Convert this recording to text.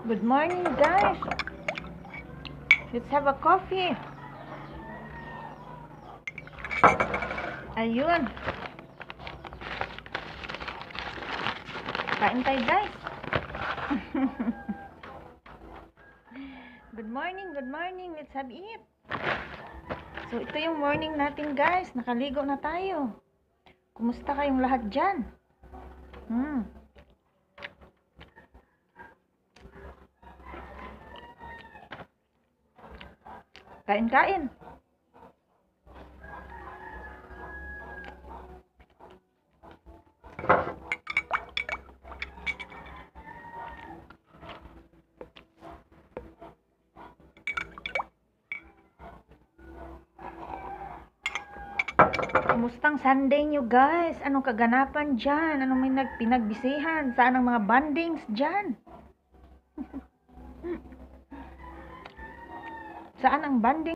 Good morning, guys. Let's have a coffee. Ayun. Kain tayo, guys. Good morning, good morning. Let's have eat. So, ito yung morning natin, guys. Nakaligo na tayo. Kumusta kayong lahat dyan? Kain-kain. Kumustang Sunday nyo, guys? Anong kaganapan dyan? Anong may pinagbisihan? Saan ang mga bandings dyan? Saan ang banding?